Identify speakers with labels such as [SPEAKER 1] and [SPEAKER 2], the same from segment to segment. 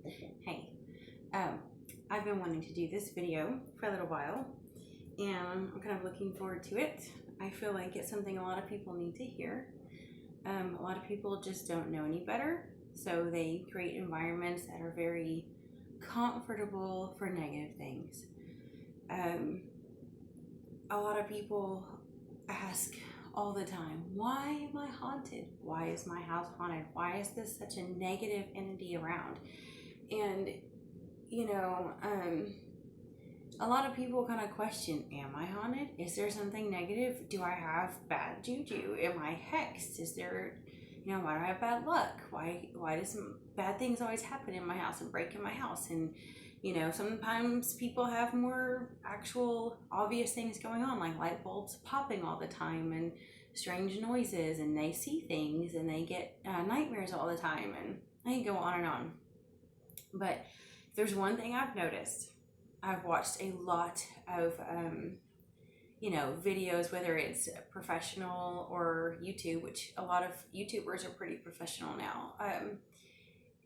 [SPEAKER 1] Hey, um, I've been wanting to do this video for a little while, and I'm kind of looking forward to it. I feel like it's something a lot of people need to hear. A lot of people just don't know any better, so they create environments that are very comfortable for negative things. Um, a lot of people ask all the time, why am I haunted? Why is my house haunted? Why is this such a negative entity around? And you know, a lot of people kind of question, am I haunted? Is there something negative? Do I have bad juju? Am I hexed? Is there, why do I have bad luck? Why do some bad things always happen in my house and break in my house? And, sometimes people have more actual obvious things going on, like light bulbs popping all the time and strange noises, and they see things and they get nightmares all the time. And I can go on and on. But if there's one thing I've noticed, I've watched a lot of, videos, whether it's professional or YouTube, which a lot of YouTubers are pretty professional now.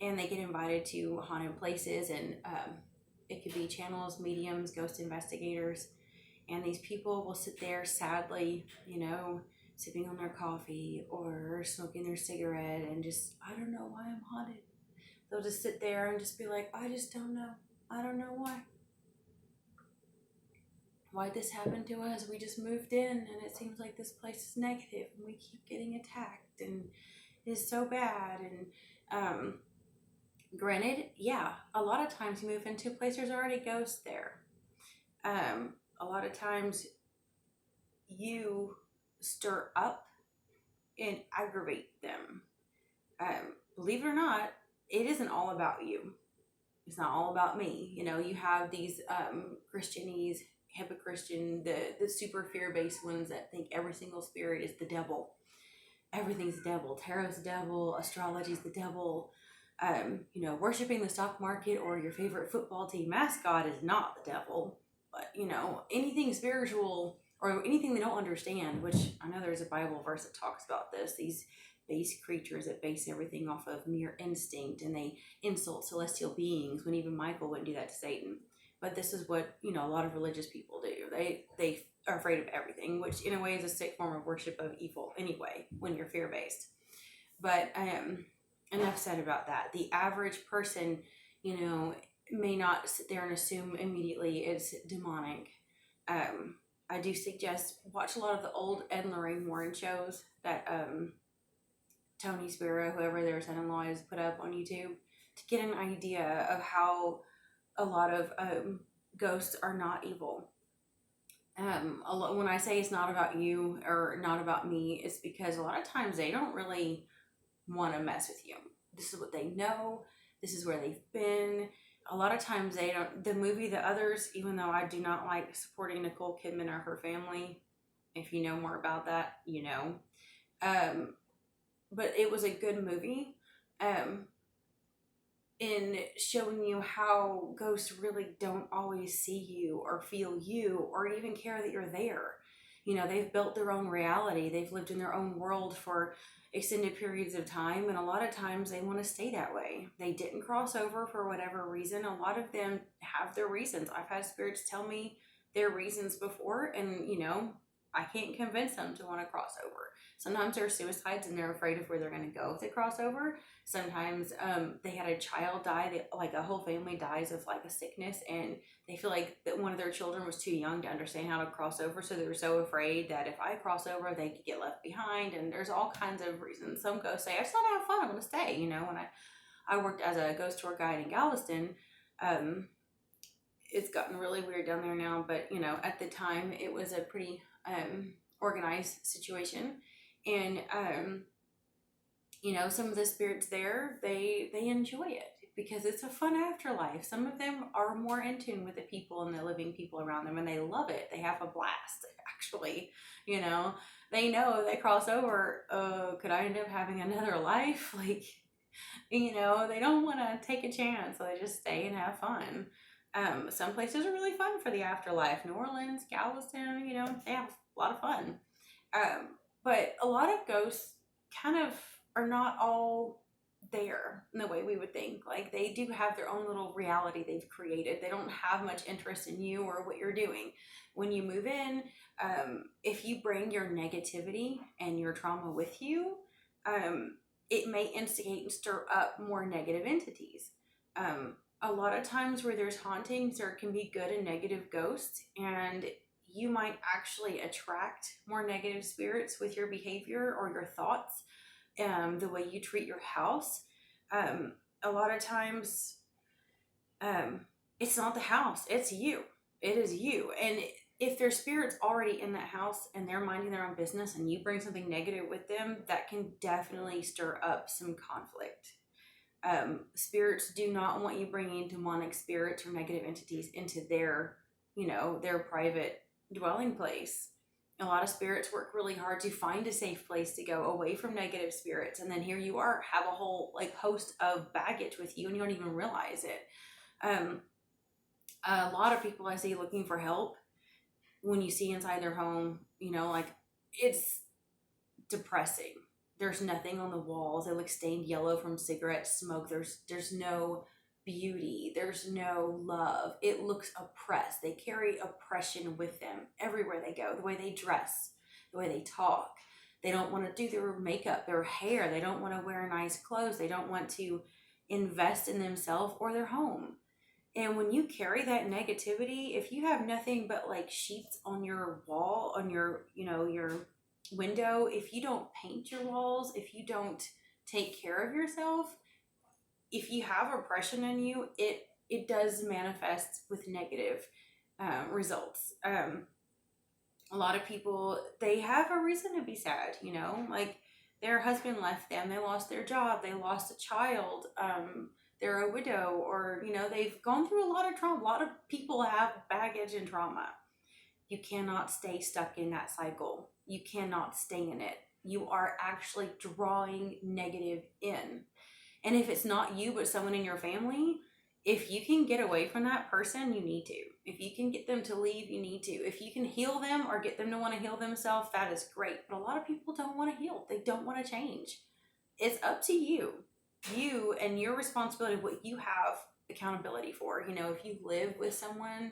[SPEAKER 1] And they get invited to haunted places, and it could be channels, mediums, ghost investigators. And these people will sit there sadly, sipping on their coffee or smoking their cigarette and just, I don't know why I'm haunted. They'll just sit there and just be like, I just don't know. I don't know why this happened to us. We just moved in and it seems like this place is negative and we keep getting attacked and it's so bad. And granted, yeah, a lot of times you move into a place, there's already ghosts there. A lot of times you stir up and aggravate them. Believe it or not, it isn't all about you. It's not all about me. You have these Christianese, Christian, the super fear-based ones that think every single spirit is the devil. Everything's the devil. Tarot's the devil. Astrology's the devil. Worshiping the stock market or your favorite football team mascot is not the devil. But, anything spiritual or anything they don't understand, which I know there's a Bible verse that talks about this, these base creatures that base everything off of mere instinct, and they insult celestial beings when even Michael wouldn't do that to Satan. But this is what, a lot of religious people do. They are afraid of everything, which in a way is a sick form of worship of evil anyway, when you're fear-based. But enough said about that. The average person, may not sit there and assume immediately it's demonic. I do suggest watch a lot of the old Ed and Lorraine Warren shows that Tony Spiro, whoever their son-in-law is, put up on YouTube to get an idea of how a lot of ghosts are not evil. When I say it's not about you or not about me, it's because a lot of times they don't really want to mess with you. This is what they know. This is where they've been. A lot of times they don't. The movie The Others, even though I do not like supporting Nicole Kidman or her family, if you know more about that, you know. But it was a good movie in showing you how ghosts really don't always see you or feel you or even care that you're there. They've built their own reality. They've lived in their own world for extended periods of time, and a lot of times they want to stay that way. They didn't cross over for whatever reason. A lot of them have their reasons. I've had spirits tell me their reasons before, and I can't convince them to want to cross over. Sometimes they're suicides and they're afraid of where they're going to go if they cross over. Sometimes they had a child die, like a whole family dies of like a sickness, and they feel like that one of their children was too young to understand how to cross over, so they were so afraid that if I cross over, they could get left behind. And there's all kinds of reasons. Some ghosts say, I just want to have fun, I want to stay. When I worked as a ghost tour guide in Galveston, it's gotten really weird down there now, but at the time it was a pretty organized situation. And some of the spirits there, they enjoy it because it's a fun afterlife. Some of them are more in tune with the people and the living people around them, and they love it. They have a blast, actually. They know if they cross over, could I end up having another life? They don't want to take a chance, so they just stay and have fun. Some places are really fun for the afterlife. New Orleans, Galveston, they have a lot of fun. But a lot of ghosts kind of are not all there in the way we would think. Like, they do have their own little reality they've created. They don't have much interest in you or what you're doing. When you move in, if you bring your negativity and your trauma with you, it may instigate and stir up more negative entities. A lot of times where there's hauntings, there can be good and negative ghosts, and you might actually attract more negative spirits with your behavior or your thoughts, the way you treat your house. A lot of times, it's not the house, it's you. It is you. And if there's spirits already in that house and they're minding their own business and you bring something negative with them, that can definitely stir up some conflict. Spirits do not want you bringing demonic spirits or negative entities into their, their private dwelling place. A lot of spirits work really hard to find a safe place to go away from negative spirits, and then here you are, have a whole host of baggage with you and you don't even realize it. A lot of people I see looking for help, when you see inside their home, it's depressing. There's nothing on the walls. They look stained yellow from cigarette smoke. There's no beauty. There's no love. It looks oppressed. They carry oppression with them everywhere they go. The way they dress, the way they talk. They don't want to do their makeup, their hair. They don't want to wear nice clothes. They don't want to invest in themselves or their home. And when you carry that negativity, if you have nothing but sheets on your wall, on your, your window, if you don't paint your walls, if you don't take care of yourself, if you have oppression in you, it does manifest with negative results. A lot of people, they have a reason to be sad, their husband left them, they lost their job, they lost a child, they're a widow, or they've gone through a lot of trauma. A lot of people have baggage and trauma. You cannot stay stuck in that cycle. You cannot stay in it. You are actually drawing negative in. And if it's not you, but someone in your family, if you can get away from that person, you need to. If you can get them to leave, you need to. If you can heal them or get them to want to heal themselves, that is great. But a lot of people don't want to heal. They don't want to change. It's up to you. You and your responsibility, what you have accountability for. If you live with someone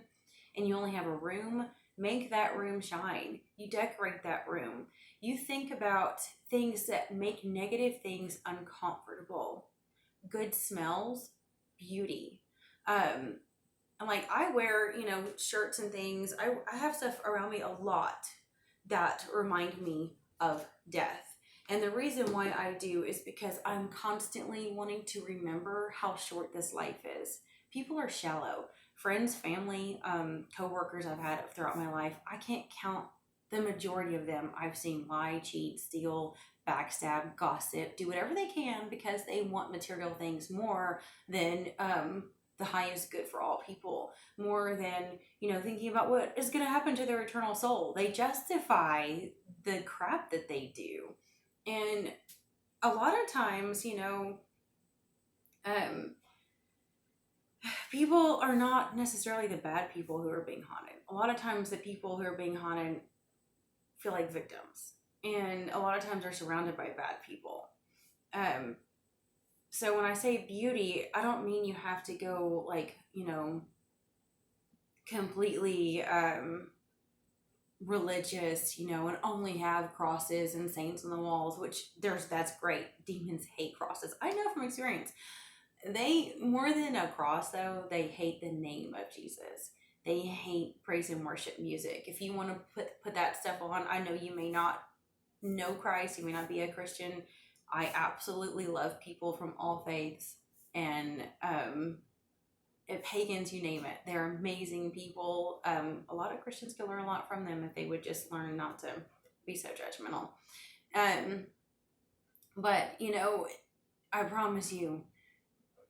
[SPEAKER 1] and you only have a room, make that room shine. You decorate that room. You think about things that make negative things uncomfortable. Good smells, beauty. And I wear, shirts and things. I have stuff around me a lot that remind me of death. And the reason why I do is because I'm constantly wanting to remember how short this life is. People are shallow. Friends, family, co-workers I've had throughout my life, I can't count the majority of them. I've seen lie, cheat, steal, backstab, gossip, do whatever they can because they want material things more than the highest good for all people, more than, thinking about what is going to happen to their eternal soul. They justify the crap that they do. And a lot of times, people are not necessarily the bad people who are being haunted. A lot of times the people who are being haunted feel like victims. And a lot of times they're surrounded by bad people. So when I say beauty, I don't mean you have to go completely religious, and only have crosses and saints on the walls, which that's great. Demons hate crosses. I know from experience. They, more than a cross though, they hate the name of Jesus. They hate praise and worship music. If you want to put that stuff on, I know you may not know Christ, you may not be a Christian. I absolutely love people from all faiths and pagans, you name it. They're amazing people. A lot of Christians can learn a lot from them if they would just learn not to be so judgmental. But I promise you,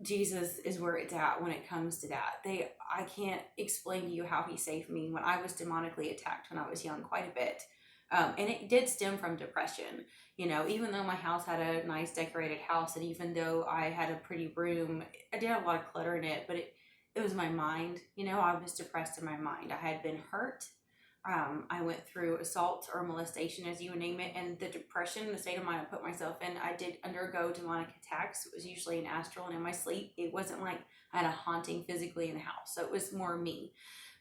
[SPEAKER 1] Jesus is where it's at when it comes to that. I can't explain to you how he saved me when I was demonically attacked when I was young, quite a bit. And it did stem from depression. Even though my house had a nice decorated house, and even though I had a pretty room, I did have a lot of clutter in it, but it was my mind. I was depressed in my mind. I had been hurt. I went through assault or molestation, as you would name it, and the depression, the state of mind I put myself in. I did undergo demonic attacks. It was usually in astral and in my sleep. It wasn't like I had a haunting physically in the house, so it was more me.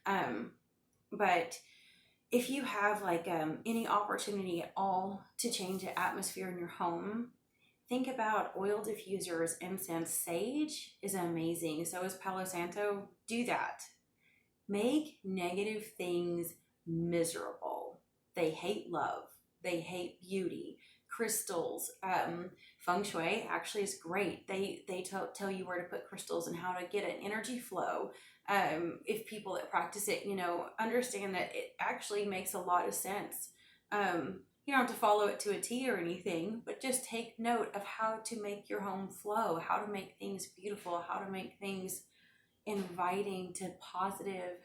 [SPEAKER 1] But if you have like any opportunity at all to change the atmosphere in your home, think about oil diffusers, incense, sage is amazing. So is Palo Santo. Do that. Make negative things miserable. They hate love. They hate beauty. Crystals, feng shui actually is great. They tell you where to put crystals and how to get an energy flow. If people that practice it, understand that it actually makes a lot of sense. You don't have to follow it to a T or anything, but just take note of how to make your home flow, how to make things beautiful, how to make things inviting to positive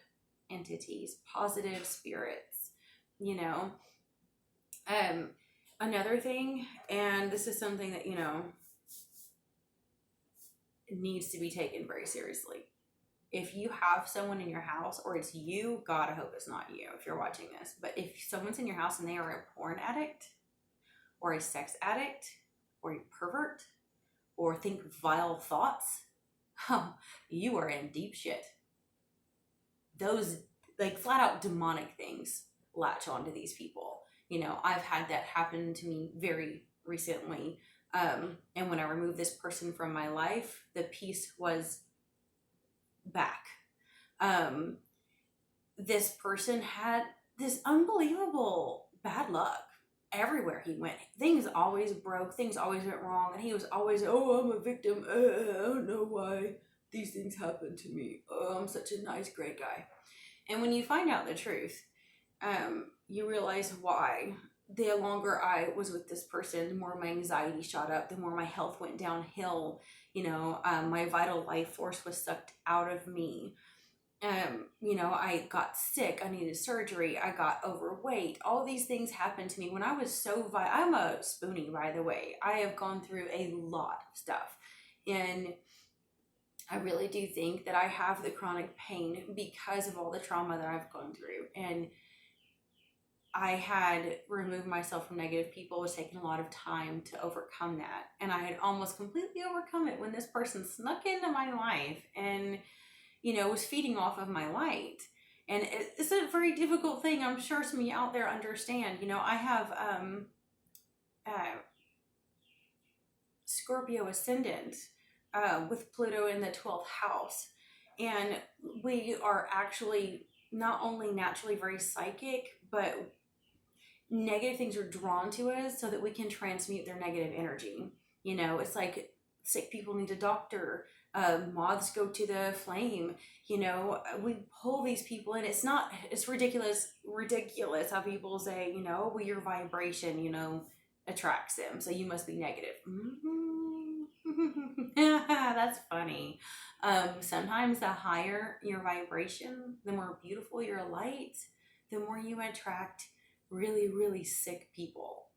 [SPEAKER 1] entities, positive spirits, you know. Another thing, and this is something that, needs to be taken very seriously. If you have someone in your house, or it's you, God, I hope it's not you if you're watching this, but if someone's in your house and they are a porn addict, or a sex addict, or a pervert, or think vile thoughts, you are in deep shit. Those, like, flat out demonic things latch onto these people. I've had that happen to me very recently. And when I removed this person from my life, the peace was back. This person had this unbelievable bad luck everywhere he went. Things always broke, things always went wrong, and he was always, oh, I'm a victim. I don't know why these things happen to me. Oh, I'm such a nice, great guy. And when you find out the truth, you realize why. The longer I was with this person, the more my anxiety shot up, the more my health went downhill. My vital life force was sucked out of me. I got sick. I needed surgery. I got overweight. All these things happened to me when I was so I'm a spoonie, by the way. I have gone through a lot of stuff. And I really do think that I have the chronic pain because of all the trauma that I've gone through. And I had removed myself from negative people. It was taking a lot of time to overcome that. And I had almost completely overcome it when this person snuck into my life and, was feeding off of my light. And it's a very difficult thing. I'm sure some of you out there understand. I have Scorpio ascendant with Pluto in the 12th house. And we are actually not only naturally very psychic, but negative things are drawn to us so that we can transmute their negative energy. It's like sick people need a doctor. Moths go to the flame. We pull these people in. It's ridiculous how people say, well, your vibration, attracts them. So you must be negative. That's funny. Sometimes the higher your vibration, the more beautiful your light, the more you attract really, really sick people.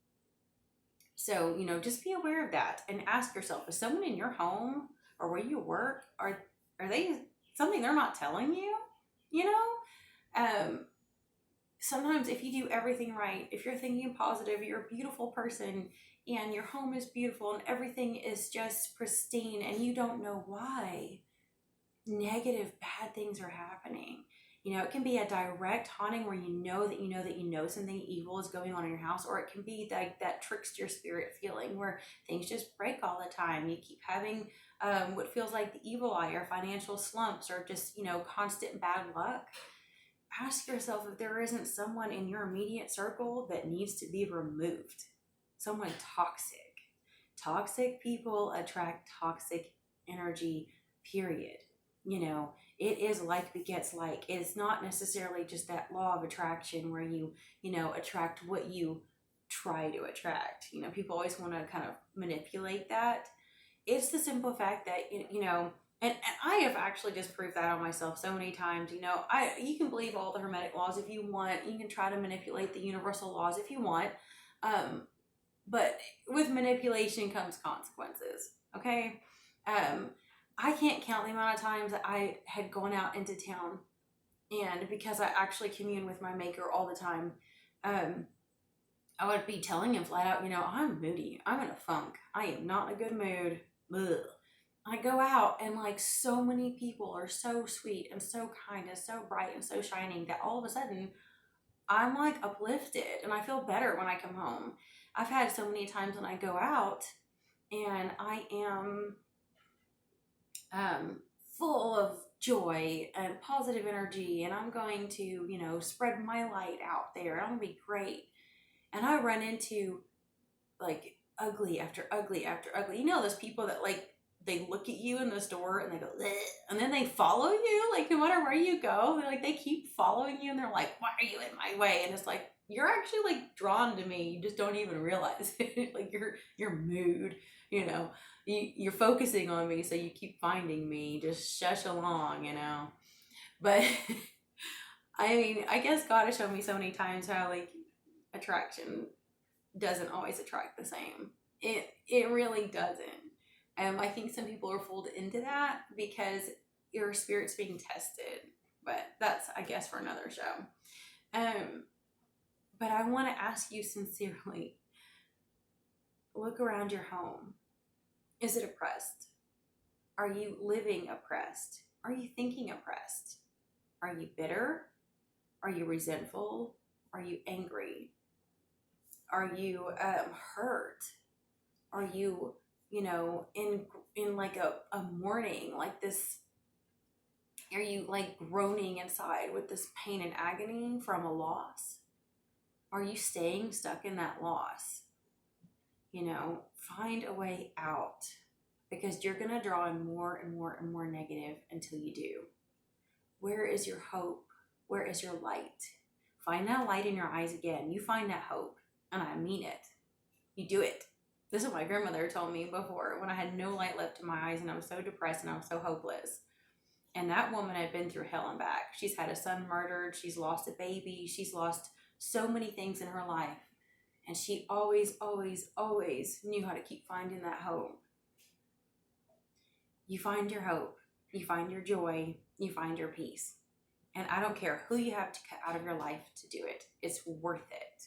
[SPEAKER 1] So, just be aware of that and ask yourself, is someone in your home or where you work, are they something they're not telling you? Sometimes if you do everything right, if you're thinking positive, you're a beautiful person and your home is beautiful and everything is just pristine and you don't know why, negative, bad things are happening. It can be a direct haunting where you know something evil is going on in your house, or it can be like that trickster spirit feeling where things just break all the time. You keep having what feels like the evil eye or financial slumps or just, constant bad luck. Ask yourself if there isn't someone in your immediate circle that needs to be removed. Someone toxic. Toxic people attract toxic energy, period. It is like begets like. It's not necessarily just that law of attraction where you attract what you try to attract. People always want to kind of manipulate that. It's the simple fact that, and I have actually disproved that on myself so many times. You can believe all the hermetic laws if you want. You can try to manipulate the universal laws if you want. But with manipulation comes consequences, okay? I can't count the amount of times that I had gone out into town And because I actually commune with my maker all the time, um, I would be telling him flat out, I'm moody. I'm in a funk. I am not in a good mood. Ugh. I go out and like so many people are so sweet and so kind and so bright and so shining that all of a sudden I'm like uplifted and I feel better when I come home. I've had so many times when I go out and I am um, full of joy and positive energy, and I'm going to, spread my light out there. I'm gonna be great. And I run into like ugly after ugly after ugly. Those people that like they look at you in the store and they go, "Bleh," and then they follow you. Like no matter where you go, they're like they keep following you, and they're like, "Why are you in my way?" And it's like you're actually like drawn to me. You just don't even realize it. Like your mood, you know, you're focusing on me, so you keep finding me. Just shush along. But I mean, I guess God has shown me so many times how like attraction doesn't always attract the same. It really doesn't. I think some people are fooled into that because your spirit's being tested. But that's I guess for another show. Um, but I want to ask you sincerely, look around your home. Is it oppressed? Are you living oppressed? Are you thinking oppressed? Are you bitter? Are you resentful? Are you angry? Are you hurt? Are you, in like a mourning like this? Are you like groaning inside with this pain and agony from a loss? Are you staying stuck in that loss? Find a way out because you're going to draw in more and more and more negative until you do. Where is your hope? Where is your light? Find that light in your eyes again. You find that hope, and I mean it. You do it. This is what my grandmother told me before when I had no light left in my eyes and I was so depressed and I was so hopeless. And that woman had been through hell and back. She's had a son murdered. She's lost a baby. She's lost so many things in her life. And she always, always, always knew how to keep finding that hope. You find your hope. You find your joy. You find your peace. And I don't care who you have to cut out of your life to do it. It's worth it.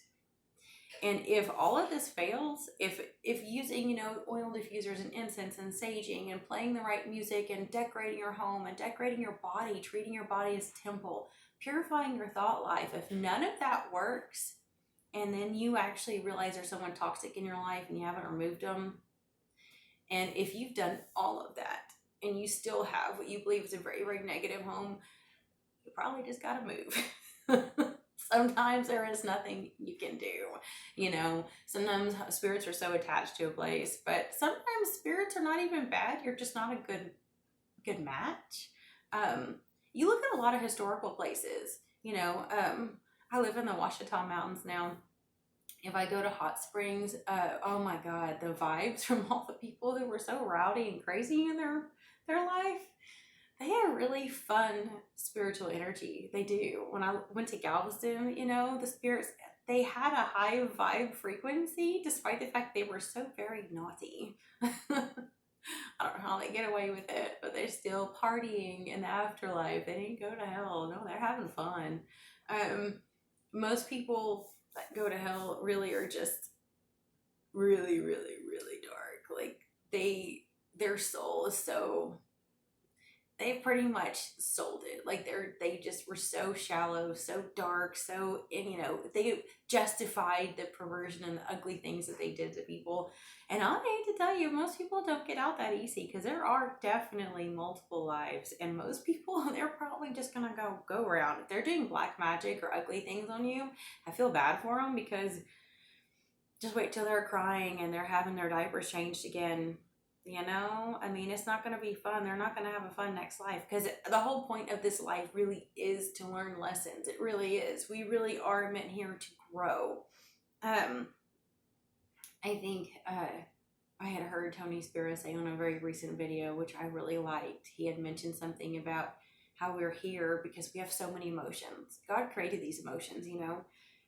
[SPEAKER 1] And if all of this fails, if using, oil diffusers and incense and saging and playing the right music and decorating your home and decorating your body, treating your body as a temple, purifying your thought life, if none of that works, and then you actually realize there's someone toxic in your life and you haven't removed them, and if you've done all of that and you still have what you believe is a very, very negative home, you probably just got to move. Sometimes there is nothing you can do. Sometimes spirits are so attached to a place, but sometimes spirits are not even bad. You're just not a good match. You look at a lot of historical places, I live in the Ouachita Mountains now. If I go to hot springs, oh my God, the vibes from all the people that were so rowdy and crazy in their life, they have really fun spiritual energy. They do. When I went to Galveston, the spirits, they had a high vibe frequency despite the fact they were so very naughty. I don't know how they get away with it, but they're still partying in the afterlife. They didn't go to hell. No, they're having fun. Most people that go to hell really are just really, really, really dark. Like their soul is so, they pretty much sold it. Like they just were so shallow, so dark, so, and they justified the perversion and the ugly things that they did to people. And I hate to tell you, most people don't get out that easy because there are definitely multiple lives, and most people, they're probably just gonna go around. If they're doing black magic or ugly things on you, I feel bad for them because just wait till they're crying and they're having their diapers changed again. I mean, it's not going to be fun. They're not going to have a fun next life because the whole point of this life really is to learn lessons. It really is. We really are meant here to grow. I think I had heard Tony Spira say on a very recent video, which I really liked. He had mentioned something about how we're here because we have so many emotions. God created these emotions,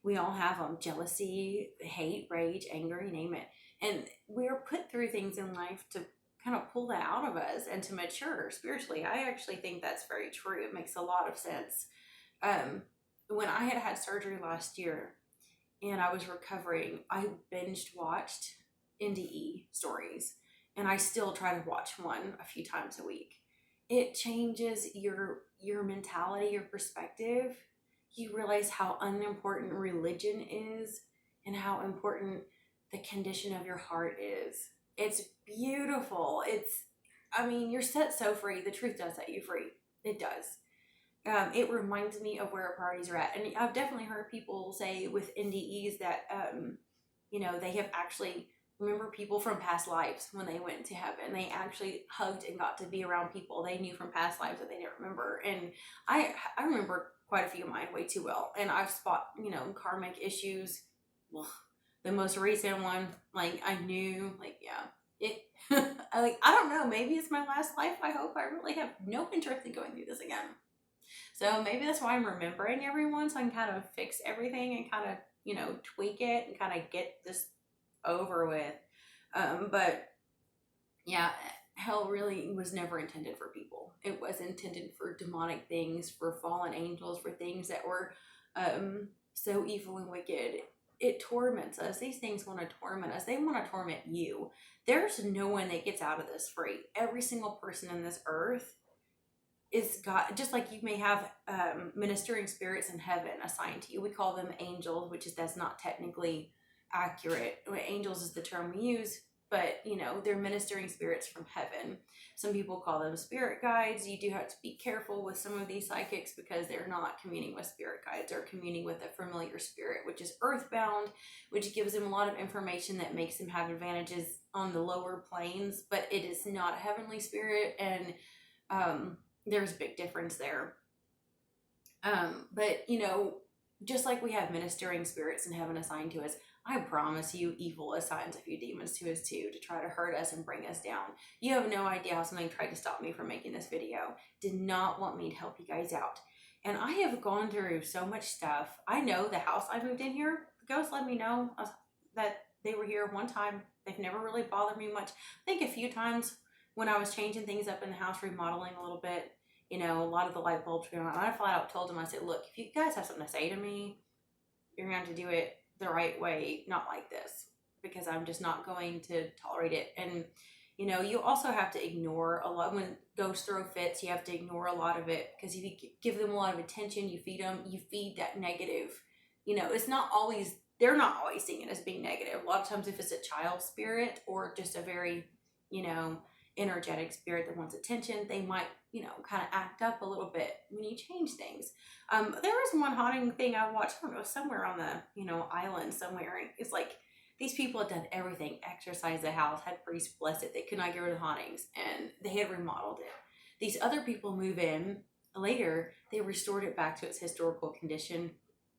[SPEAKER 1] We all have them. Jealousy, hate, rage, anger, you name it. And we're put through things in life to kind of pull that out of us and to mature spiritually. I actually think that's very true. It makes a lot of sense. When I had surgery last year and I was recovering, I binged watched NDE stories, and I still try to watch one a few times a week. It changes your mentality, your perspective. You realize how unimportant religion is and how important the condition of your heart is. It's beautiful. I mean, you're set so free. The truth does set you free. It does. It reminds me of where our priorities are at. And I've definitely heard people say with NDEs that, they have actually remember people from past lives when they went to heaven. They actually hugged and got to be around people they knew from past lives that they didn't remember. And I remember quite a few of mine way too well. And I've spot, karmic issues. Ugh. The most recent one, like I knew, like, yeah, it, I don't know, maybe it's my last life. I hope. I really have no interest in going through this again. So maybe that's why I'm remembering everyone, so I can kind of fix everything and kind of, tweak it and kind of get this over with. But yeah, hell really was never intended for people. It was intended for demonic things, for fallen angels, for things that were so evil and wicked. It torments us. These things want to torment us. They want to torment you. There's no one that gets out of this free. Every single person in this earth is God. Just like you may have ministering spirits in heaven assigned to you. We call them angels, that's not technically accurate. Angels is the term we use, but they're ministering spirits from heaven. Some people call them spirit guides. You do have to be careful with some of these psychics because they're not communing with spirit guides. They're communing with a familiar spirit, which is earthbound, which gives them a lot of information that makes them have advantages on the lower planes, but it is not a heavenly spirit. And there's a big difference there. But just like we have ministering spirits in heaven assigned to us, I promise you, evil assigns a few demons to us too, to try to hurt us and bring us down. You have no idea how something tried to stop me from making this video. Did not want me to help you guys out. And I have gone through so much stuff. I know the house I moved in here, the ghosts let me know that they were here one time. They've never really bothered me much. I think a few times when I was changing things up in the house, remodeling a little bit, a lot of the light bulbs were on. I flat out told them, I said, look, if you guys have something to say to me, you're going to have to do it the right way, not like this, because I'm just not going to tolerate it. And, you also have to ignore a lot. When ghosts throw fits, you have to ignore a lot of it, because if you give them a lot of attention, you feed that negative. It's not always, they're not always seeing it as being negative. A lot of times if it's a child spirit or just a very, energetic spirit that wants attention, they might, kind of act up a little bit when you change things. There was one haunting thing I watched, I don't know, somewhere on the, island somewhere. And it's like, these people had done everything, exercised the house, had priests bless it. They could not get rid of the hauntings, and they had remodeled it. These other people move in later, they restored it back to its historical condition.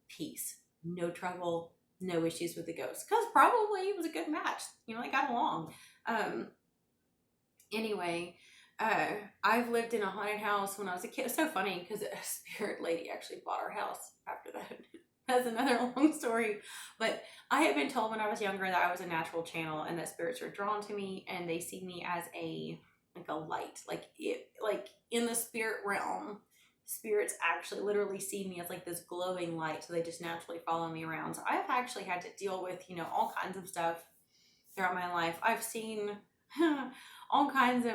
[SPEAKER 1] Peace. No trouble, no issues with the ghosts. Because probably it was a good match. They got along. Anyway, I've lived in a haunted house when I was a kid. It's so funny because a spirit lady actually bought our house after that. That's another long story. But I had been told when I was younger that I was a natural channel and that spirits are drawn to me and they see me as a light. Like in the spirit realm, spirits actually literally see me as like this glowing light. So they just naturally follow me around. So I've actually had to deal with, all kinds of stuff throughout my life. I've seen all kinds of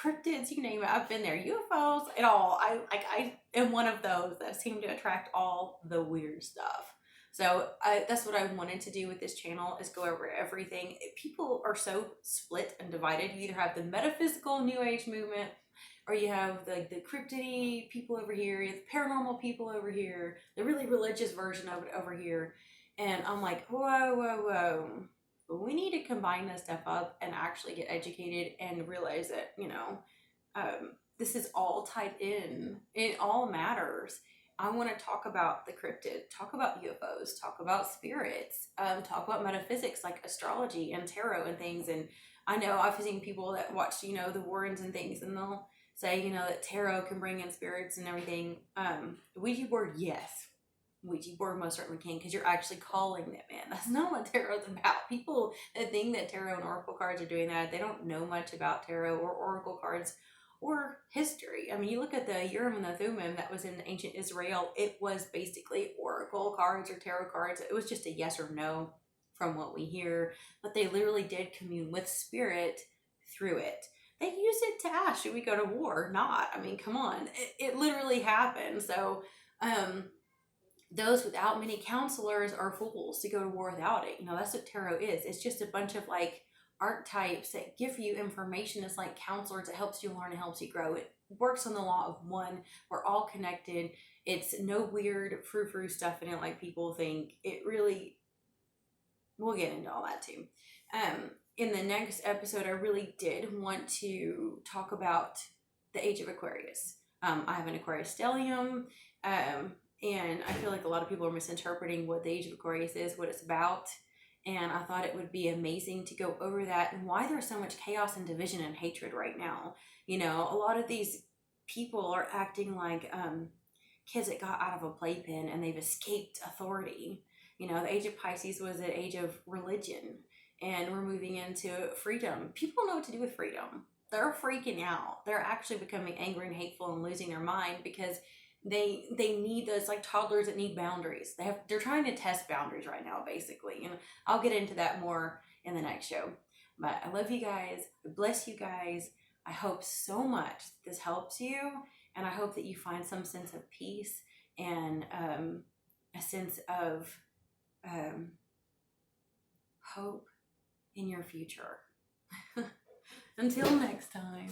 [SPEAKER 1] cryptids, you name it. I've been there. UFOs, it all. I am one of those that seem to attract all the weird stuff. So that's what I wanted to do with this channel, is go over everything. People are so split and divided. You either have the metaphysical New Age movement, or you have the cryptidy people over here, you have the paranormal people over here, the really religious version of it over here. And I'm like, whoa. We need to combine this stuff up and actually get educated and realize that, this is all tied in. It all matters. I want to talk about the cryptid, talk about UFOs, talk about spirits, talk about metaphysics like astrology and tarot and things. And I know I've seen people that watch, the Warrens and things, and they'll say, that tarot can bring in spirits and everything. Ouija board, yes. Ouija board most certainly can, because you're actually calling them in. That's not what tarot's about. People that think that tarot and oracle cards are doing that, they don't know much about tarot or oracle cards. or history. I mean, you look at the Urim and the Thummim that was in ancient Israel, it was basically oracle cards or tarot cards. It was just a yes or no from what we hear, but they literally did commune with spirit through it. They used it to ask, should we go to war or not? I mean, come on. It literally happened. So, those without many counselors are fools to go to war without it. That's what tarot is. It's just a bunch of like archetypes that give you information. It's like counselors. It helps you learn. It helps you grow. It works on the law of one. We're all connected. It's no weird frou-frou stuff in it like people think. It really, we'll get into all that too. In the next episode, I really did want to talk about the age of Aquarius. I have an Aquarius stellium, and I feel like a lot of people are misinterpreting what the age of Aquarius is, what it's about. And I thought it would be amazing to go over that and why there's so much chaos and division and hatred right now. A lot of these people are acting like kids that got out of a playpen and they've escaped authority. The age of Pisces was an age of religion, and we're moving into freedom. People don't know what to do with freedom. They're freaking out. They're actually becoming angry and hateful and losing their mind because they need those, like toddlers that need boundaries. They're trying to test boundaries right now, basically. And I'll get into that more in the next show. But I love you guys. I bless you guys. I hope so much this helps you, and I hope that you find some sense of peace and a sense of hope in your future. Until next time.